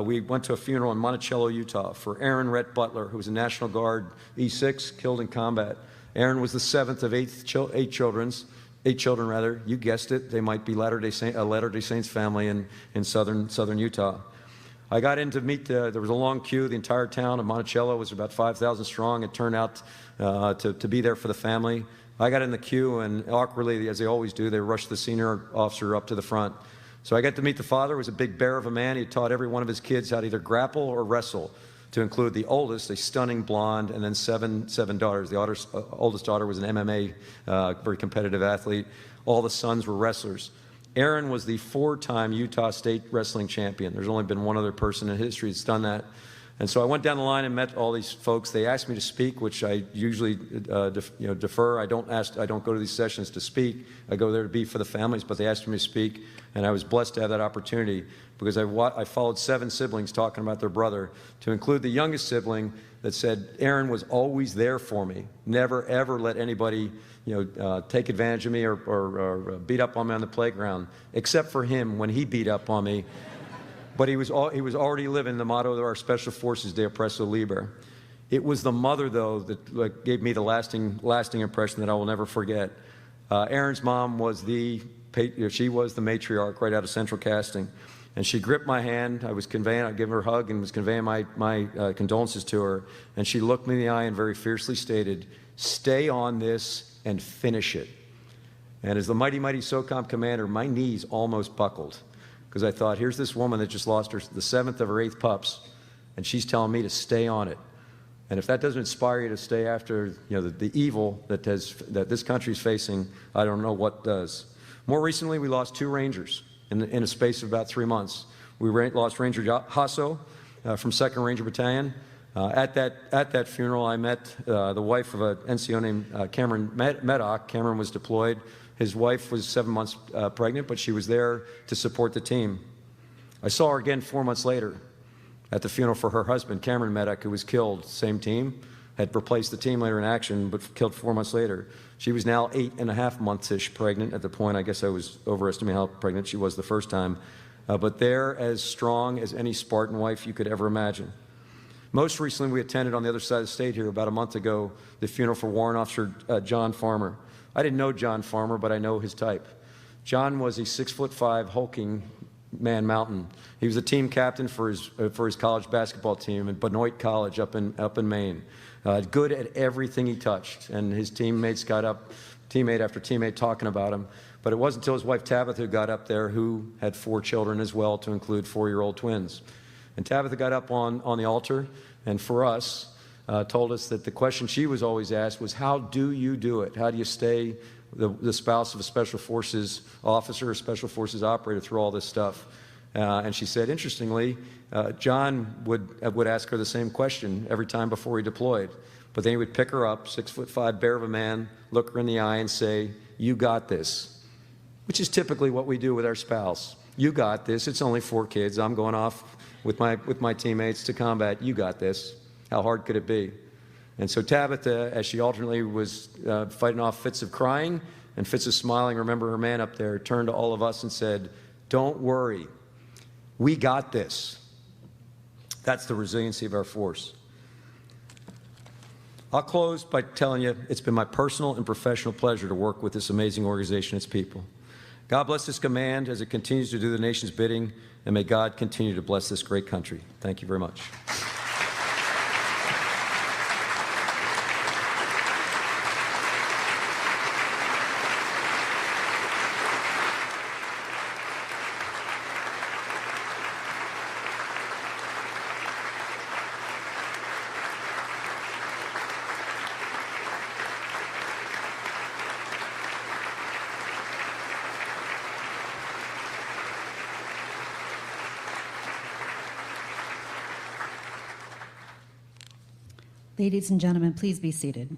we went to a funeral in Monticello, Utah for Aaron Rhett Butler, who was a National Guard E6, killed in combat. Aaron was the seventh of eight children. You guessed it. They might be a Latter-day Saints family in southern Utah. I got in to meet, there was a long queue. The entire town of Monticello was about 5,000 strong. It turned out to be there for the family. I got in the queue, and awkwardly, as they always do, they rushed the senior officer up to the front. So I got to meet the father. He was a big bear of a man. He taught every one of his kids how to either grapple or wrestle, to include the oldest, a stunning blonde, and then seven daughters. The oldest daughter was an MMA, very competitive athlete. all the sons were wrestlers. Aaron was the 4-time Utah State wrestling champion. There's only been one other person in history that's done that. And so I went down the line and met all these folks. They asked me to speak, which I usually defer. I don't go to these sessions to speak. I go there to be for the families, but they asked me to speak, and I was blessed to have that opportunity because I followed 7 siblings talking about their brother, to include the youngest sibling that said, Aaron was always there for me, never ever let anybody take advantage of me or beat up on me on the playground, except for him when he beat up on me. But he was already living the motto of our Special Forces, De Oppresso Liber. It was the mother, though, that gave me the lasting impression that I will never forget. Aaron's mom was she was the matriarch right out of Central Casting. And she gripped my hand. I gave her a hug and was conveying my condolences to her. And she looked me in the eye and very fiercely stated, "Stay on this and finish it." And as the mighty, mighty Socom commander, my knees almost buckled, because I thought, here's this woman that just lost the 7th of her 8th pups, and she's telling me to stay on it. And if that doesn't inspire you to stay after the evil that this country is facing, I don't know what does. More recently, we lost 2 Rangers in a space of about 3 months. We lost Ranger Hasso from 2nd Ranger Battalion. At that funeral, I met the wife of an NCO named Cameron Meddock. Cameron was deployed. His wife was 7 months pregnant, but she was there to support the team. I saw her again 4 months later at the funeral for her husband, Cameron Meddock, who was killed. Same team, had replaced the team later in action, but killed 4 months later. She was now 8.5 months-ish pregnant at the point. I guess I was overestimating how pregnant she was the first time. But they're as strong as any Spartan wife you could ever imagine. Most recently, we attended on the other side of the state here about a month ago the funeral for Warrant Officer John Farmer. I didn't know John Farmer, but I know his type. John was a 6'5" hulking man mountain. He was a team captain for his college basketball team at Benoit College up in Maine. Good at everything he touched, and his teammates got up, teammate after teammate, talking about him. But it wasn't until his wife Tabitha got up there, who had 4 children as well, to include 4-year-old twins. And Tabitha got up on the altar, and for us, told us that the question she was always asked was, how do you do it? How do you stay the spouse of a Special Forces officer or Special Forces operator through all this stuff? And she said, interestingly, John would ask her the same question every time before he deployed. But then he would pick her up, 6'5", bear of a man, look her in the eye and say, "You got this," which is typically what we do with our spouse. "You got this. It's only 4 kids. I'm going off with my teammates to combat. You got this. How hard could it be?" And so Tabitha, as she alternately was fighting off fits of crying and fits of smiling, remember her man up there, turned to all of us and said, "Don't worry. We got this." That's the resiliency of our force. I'll close by telling you it's been my personal and professional pleasure to work with this amazing organization and its people. God bless this command as it continues to do the nation's bidding, and may God continue to bless this great country. Thank you very much. Ladies and gentlemen, please be seated.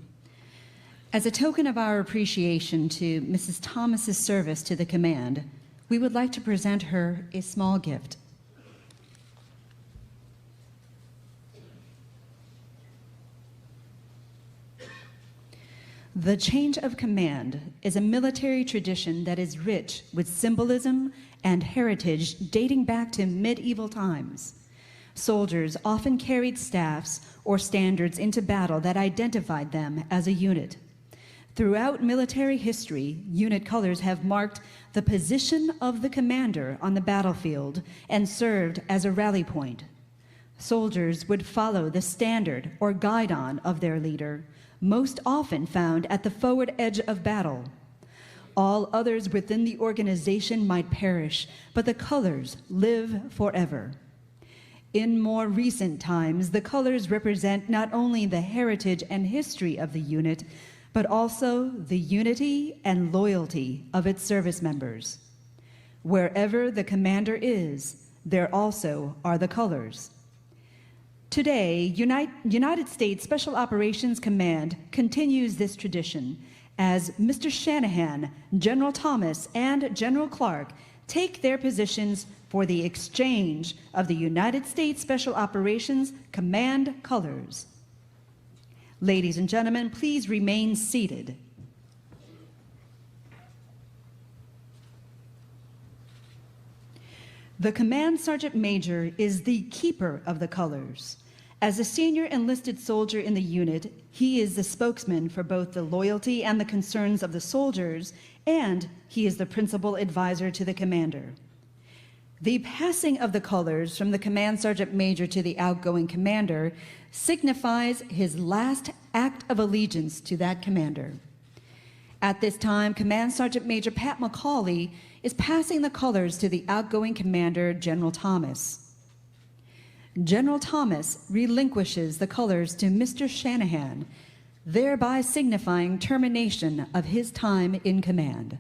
As a token of our appreciation to Mrs. Thomas's service to the command, we would like to present her a small gift. The change of command is a military tradition that is rich with symbolism and heritage dating back to medieval times. Soldiers often carried staffs or standards into battle that identified them as a unit. Throughout military history, unit colors have marked the position of the commander on the battlefield and served as a rally point. Soldiers would follow the standard or guidon of their leader, most often found at the forward edge of battle. All others within the organization might perish, but the colors live forever. In more recent times, the colors represent not only the heritage and history of the unit, but also the unity and loyalty of its service members. Wherever the commander is, there also are the colors. Today, United States Special Operations Command continues this tradition as Mr. Shanahan, General Thomas, and General Clarke take their positions for the exchange of the United States Special Operations Command colors. Ladies and gentlemen, please remain seated. The Command Sergeant Major is the keeper of the colors. As a senior enlisted soldier in the unit, he is the spokesman for both the loyalty and the concerns of the soldiers, and he is the principal advisor to the commander. The passing of the colors from the Command Sergeant Major to the outgoing commander signifies his last act of allegiance to that commander. At this time, Command Sergeant Major Pat McCauley is passing the colors to the outgoing commander, General Thomas. General Thomas relinquishes the colors to Mr. Shanahan, thereby signifying termination of his time in command.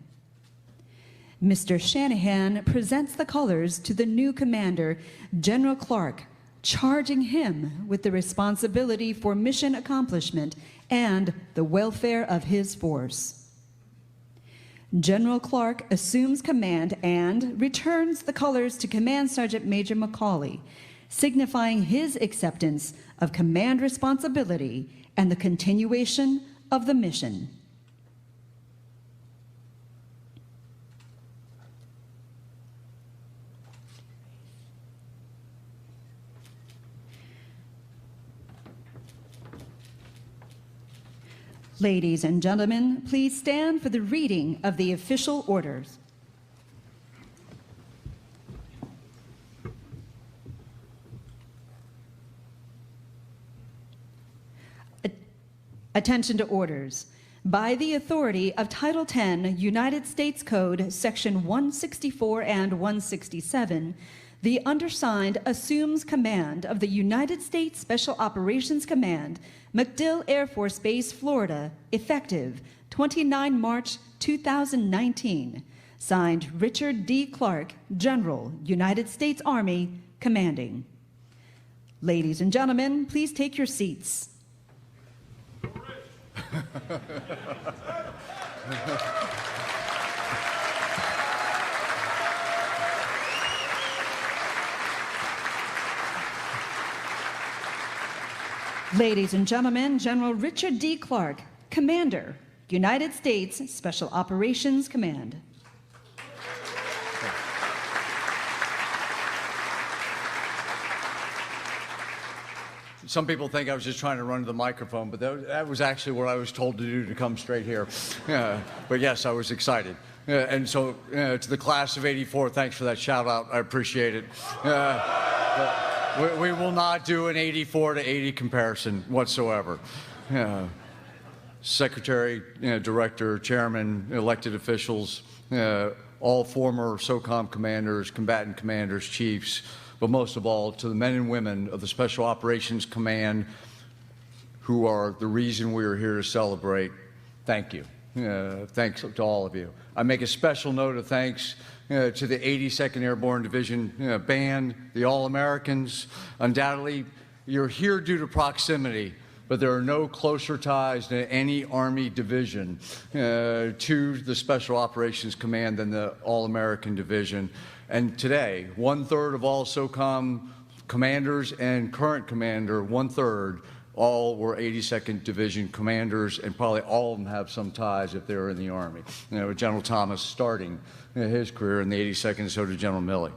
Mr. Shanahan presents the colors to the new commander, General Clarke, charging him with the responsibility for mission accomplishment and the welfare of his force. General Clarke assumes command and returns the colors to Command Sergeant Major McCauley, signifying his acceptance of command responsibility and the continuation of the mission. Ladies and gentlemen, please stand for the reading of the official orders. Attention to orders. By the authority of Title 10, United States Code, Section 164 and 167, the undersigned assumes command of the United States Special Operations Command, MacDill Air Force Base, Florida, effective 29 March 2019. Signed, Richard D. Clarke, General, United States Army, commanding. Ladies and gentlemen, please take your seats. Ladies and gentlemen, General Richard D. Clarke, Commander, United States Special Operations Command. Some people think I was just trying to run to the microphone, but that was actually what I was told to do, to come straight here. But yes, I was excited. And so to the class of '84, thanks for that shout out. I appreciate it. We will not do an 84 to 80 comparison whatsoever. Secretary, Director, Chairman, elected officials, all former Socom commanders, combatant commanders, chiefs, but most of all to the men and women of the Special Operations Command who are the reason we are here to celebrate. Thank you. Thanks to all of you. I make a special note of thanks to the 82nd Airborne Division Band, the All-Americans. Undoubtedly, you're here due to proximity, but there are no closer ties to any Army division to the Special Operations Command than the All-American Division. And today, 1/3 of all Socom commanders and current commander, 1/3, all were 82nd Division commanders, and probably all of them have some ties if they were in the Army. General Thomas starting his career in the 82nd, so did General Milley.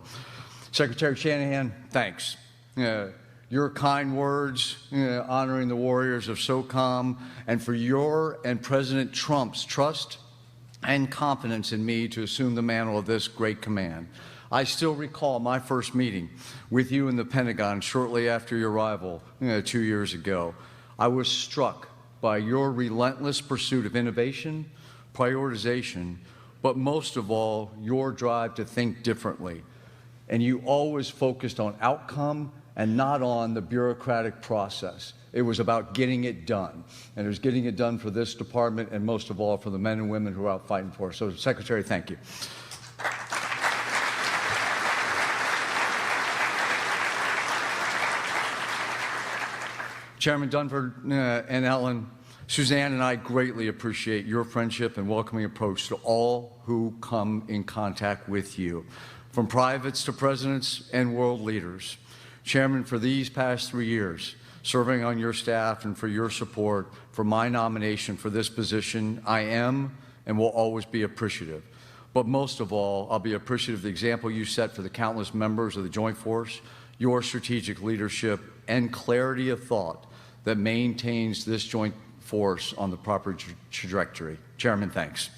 Secretary Shanahan, thanks. Your kind words honoring the warriors of Socom, and for your and President Trump's trust and confidence in me to assume the mantle of this great command. I still recall my first meeting with you in the Pentagon shortly after your arrival 2 years ago. I was struck by your relentless pursuit of innovation, prioritization, but most of all, your drive to think differently. And you always focused on outcome and not on the bureaucratic process. It was about getting it done. And it was getting it done for this department and most of all for the men and women who are out fighting for us. So, Secretary, thank you. Chairman Dunford and Ellen, Suzanne and I greatly appreciate your friendship and welcoming approach to all who come in contact with you, from privates to presidents and world leaders. Chairman, for these past 3 years, serving on your staff and for your support for my nomination for this position, I am and will always be appreciative. But most of all, I'll be appreciative of the example you set for the countless members of the Joint Force, your strategic leadership, and clarity of thought that maintains this joint force on the proper trajectory. Chairman, thanks.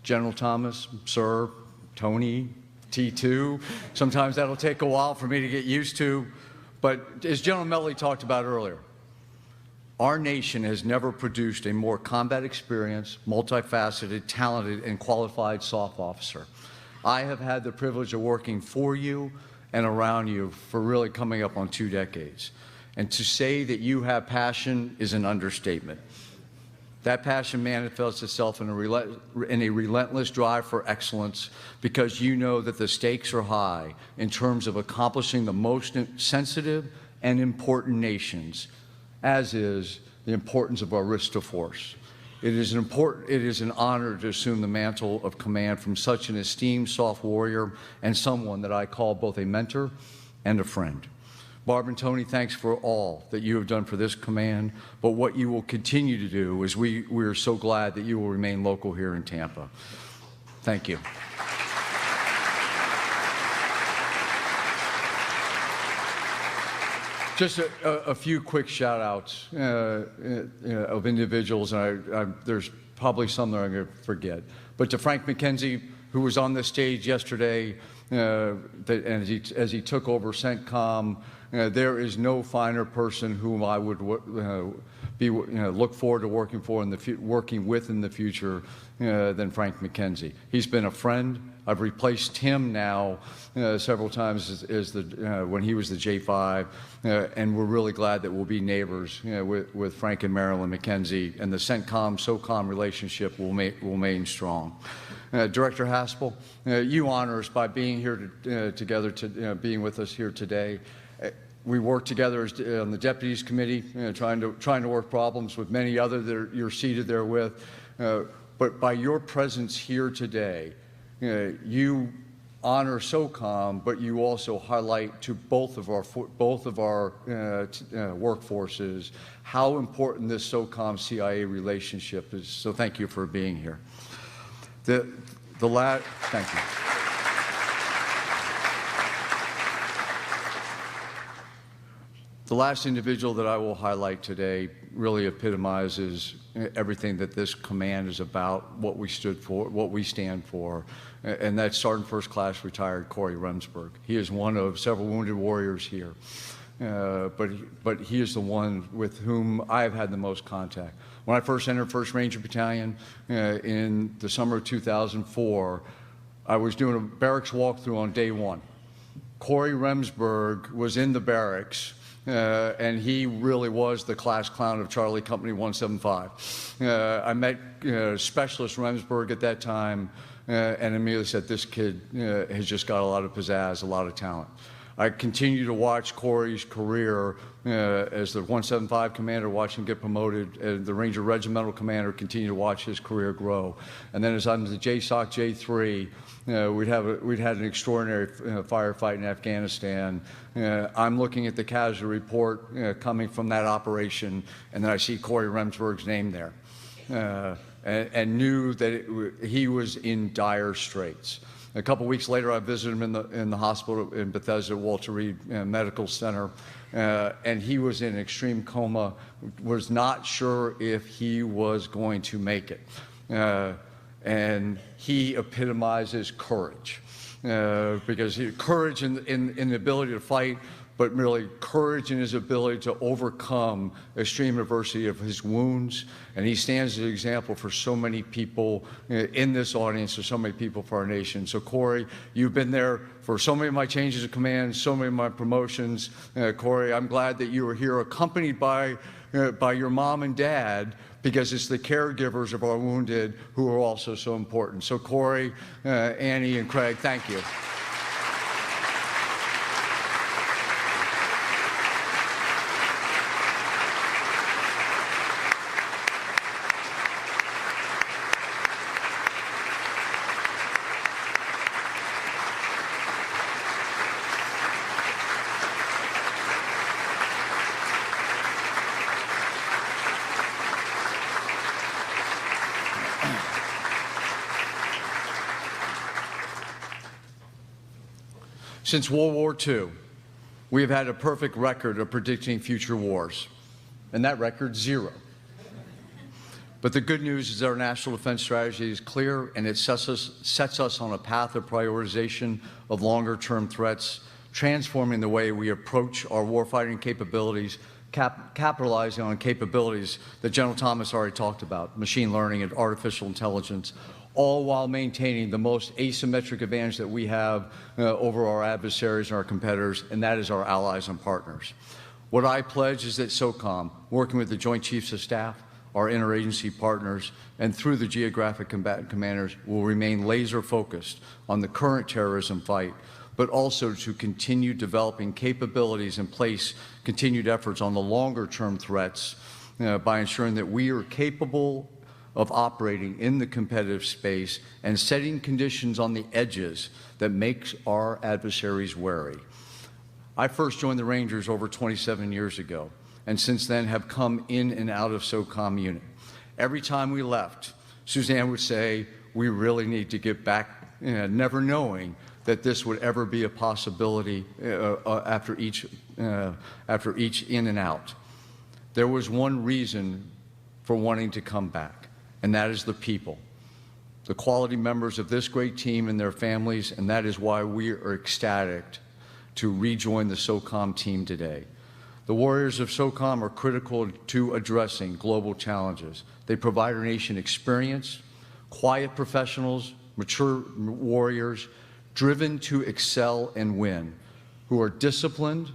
General Thomas, sir, Tony, T2, sometimes that'll take a while for me to get used to, but as General Melley talked about earlier, our nation has never produced a more combat experienced, multifaceted, talented, and qualified SOF officer. I have had the privilege of working for you and around you for really coming up on 2 decades. And to say that you have passion is an understatement. That passion manifests itself in a relentless drive for excellence because you know that the stakes are high in terms of accomplishing the most sensitive and important nations, as is the importance of our risk to force. It is an honor to assume the mantle of command from such an esteemed SOF warrior and someone that I call both a mentor and a friend. Barb and Tony, thanks for all that you have done for this command, but what you will continue to do is we are so glad that you will remain local here in Tampa. Thank you. Just a few quick shout-outs of individuals, and there's probably some that I'm going to forget. But to Frank McKenzie, who was on this stage yesterday, as he took over CENTCOM, there is no finer person whom I would look forward to working with in the future than Frank McKenzie. He's been a friend. I've replaced him now several times when he was the J5, and we're really glad that we'll be neighbors with Frank and Marilyn McKenzie, and the CENTCOM-SOCOM relationship will remain strong. Director Haspel, you honor us by being here being with us here today. We work together on the Deputies Committee, trying to work problems with many others that you're seated there with. But by your presence here today, you honor SOCOM, but you also highlight to both of our workforces how important this SOCOM-CIA relationship is. So thank you for being here. Thank you. The last individual that I will highlight today really epitomizes everything that this command is about, what we stood for, what we stand for, and that's Sergeant First Class retired Corey Remsburg. He is one of several wounded warriors here, but he is the one with whom I have had the most contact. When I first entered 1st Ranger Battalion in the summer of 2004, I was doing a barracks walkthrough on day 1. Corey Remsburg was in the barracks, and he really was the class clown of Charlie Company 175. I met Specialist Remsburg at that time and immediately said, this kid has just got a lot of pizzazz, a lot of talent. I continue to watch Corey's career as the 175 commander, watch him get promoted, and the Ranger Regimental commander, continue to watch his career grow. And then as I'm the JSOC J3, we'd had an extraordinary firefight in Afghanistan. I'm looking at the casualty report coming from that operation, and then I see Corey Remsburg's name there, and knew that he was in dire straits. A couple weeks later, I visited him in the hospital in Bethesda, Walter Reed Medical Center, and he was in extreme coma, was not sure if he was going to make it. And he epitomizes courage, because courage in the ability to fight, but really courage in his ability to overcome extreme adversity of his wounds. And he stands as an example for so many people in this audience, for so many people for our nation. So Corey, you've been there for so many of my changes of command, so many of my promotions. Corey, I'm glad that you were here accompanied by your mom and dad, because it's the caregivers of our wounded who are also so important. So Corey, Annie, and Craig, thank you. Since World War II, we have had a perfect record of predicting future wars, and that record's 0. But the good news is that our national defense strategy is clear, and it sets us on a path of prioritization of longer-term threats, transforming the way we approach our warfighting capabilities, capitalizing on capabilities that General Thomas already talked about, machine learning and artificial intelligence, all while maintaining the most asymmetric advantage that we have over our adversaries and our competitors, and that is our allies and partners. What I pledge is that Socom, working with the Joint Chiefs of Staff, our interagency partners, and through the geographic combatant commanders, will remain laser-focused on the current terrorism fight, but also to continue developing capabilities and place continued efforts on the longer-term threats by ensuring that we are capable of operating in the competitive space and setting conditions on the edges that makes our adversaries wary. I first joined the Rangers over 27 years ago, and since then have come in and out of Socom unit. Every time we left, Suzanne would say, we really need to get back, never knowing that this would ever be a possibility after each in and out. There was one reason for wanting to come back, and that is the people, the quality members of this great team and their families, and that is why we are ecstatic to rejoin the Socom team today. The warriors of Socom are critical to addressing global challenges. They provide our nation experience, quiet professionals, mature warriors, driven to excel and win, who are disciplined,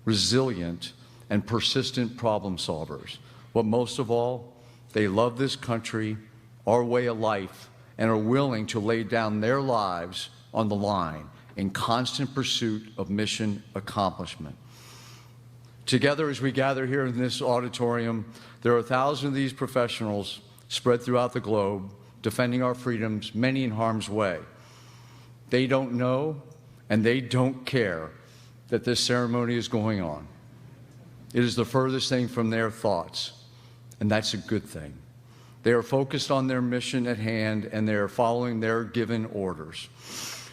resilient, and persistent problem solvers. But most of all, they love this country, our way of life, and are willing to lay down their lives on the line in constant pursuit of mission accomplishment. Together, as we gather here in this auditorium, there are thousands of these professionals spread throughout the globe, defending our freedoms, many in harm's way. They don't know and they don't care that this ceremony is going on. It is the furthest thing from their thoughts, and that's a good thing. They are focused on their mission at hand, and they are following their given orders.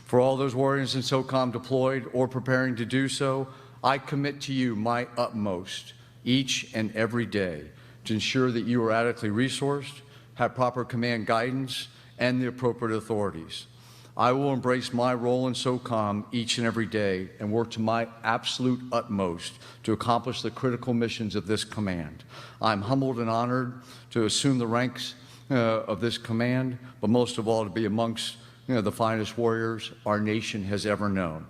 For all those warriors in Socom deployed or preparing to do so, I commit to you my utmost each and every day to ensure that you are adequately resourced, have proper command guidance, and the appropriate authorities. I will embrace my role in Socom each and every day and work to my absolute utmost to accomplish the critical missions of this command. I'm humbled and honored to assume the ranks of this command, but most of all to be amongst the finest warriors our nation has ever known.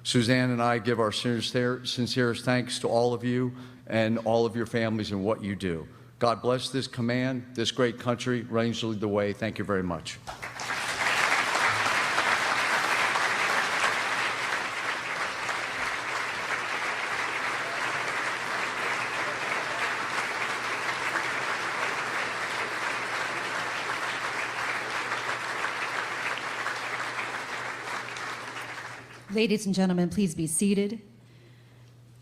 Suzanne and I give our sincerest thanks to all of you and all of your families and what you do. God bless this command, this great country. Rangers lead the way. Thank you very much. Ladies and gentlemen, please be seated.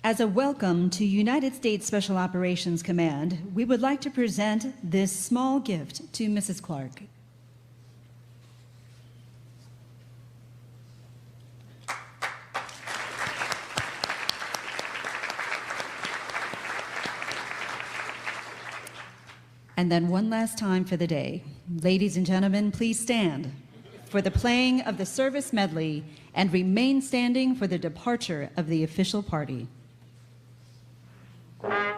As a welcome to United States Special Operations Command, we would like to present this small gift to Mrs. Clarke. And then one last time for the day. Ladies and gentlemen, please stand for the playing of the service medley and remain standing for the departure of the official party. you.